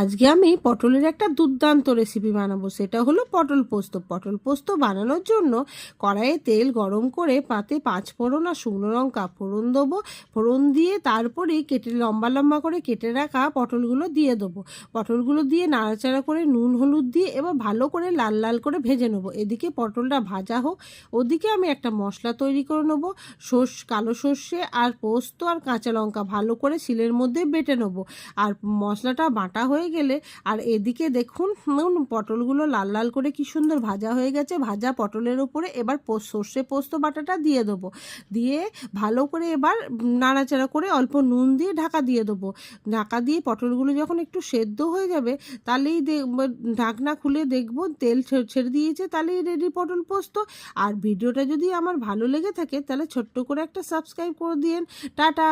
আজকে আমি পটলের একটা দুর্দান্ত রেসিপি বানাবো। সেটা হলো পটল পোস্ত। পটল পোস্ত বানানোর জন্য কড়াইয়ে তেল গরম করে পাতে 5 ফোড়ন আর শুকনো লঙ্কা ফোড়ন দেবো। ফোড়ন দিয়ে তারপরে লম্বা লম্বা করে কেটে রাখা পটলগুলো দিয়ে দেবো। পটলগুলো দিয়ে নাড়াচাড়া করে নুন হলুদ দিয়ে এবার ভালো করে লাল লাল করে ভেজে নেবো। এদিকে পটলটা ভাজা হোক, ওদিকে আমি একটা মশলা তৈরি করে নেবো। কালো সর্ষে আর পোস্ত আর কাঁচা লঙ্কা ভালো করে শিলের মধ্যে বেটে নেবো। আর মশলাটা বাটা হয়ে গেলে আর এদিকে দেখুন পটলগুলো লাল লাল করে কি সুন্দর ভাজা হয়ে গেছে। ভাজা পটলের উপরে এবার সর্ষে পোস্ত বাটাটা দিয়ে দেবো। দিয়ে ভালো করে এবার নাড়াচাড়া করে অল্প নুন দিয়ে ঢাকা দিয়ে দেবো। ঢাকা দিয়ে পটলগুলো যখন একটু সেদ্ধ হয়ে যাবে তাহলেই ঢাকনা খুলে দেখবো তেল ছেড়ে দিয়েছে, তাহলেই রেডি পটল পোস্ত। আর ভিডিওটা যদি আমার ভালো লেগে থাকে তাহলে ছোট্ট করে একটা সাবস্ক্রাইব করে দিন। টাটা।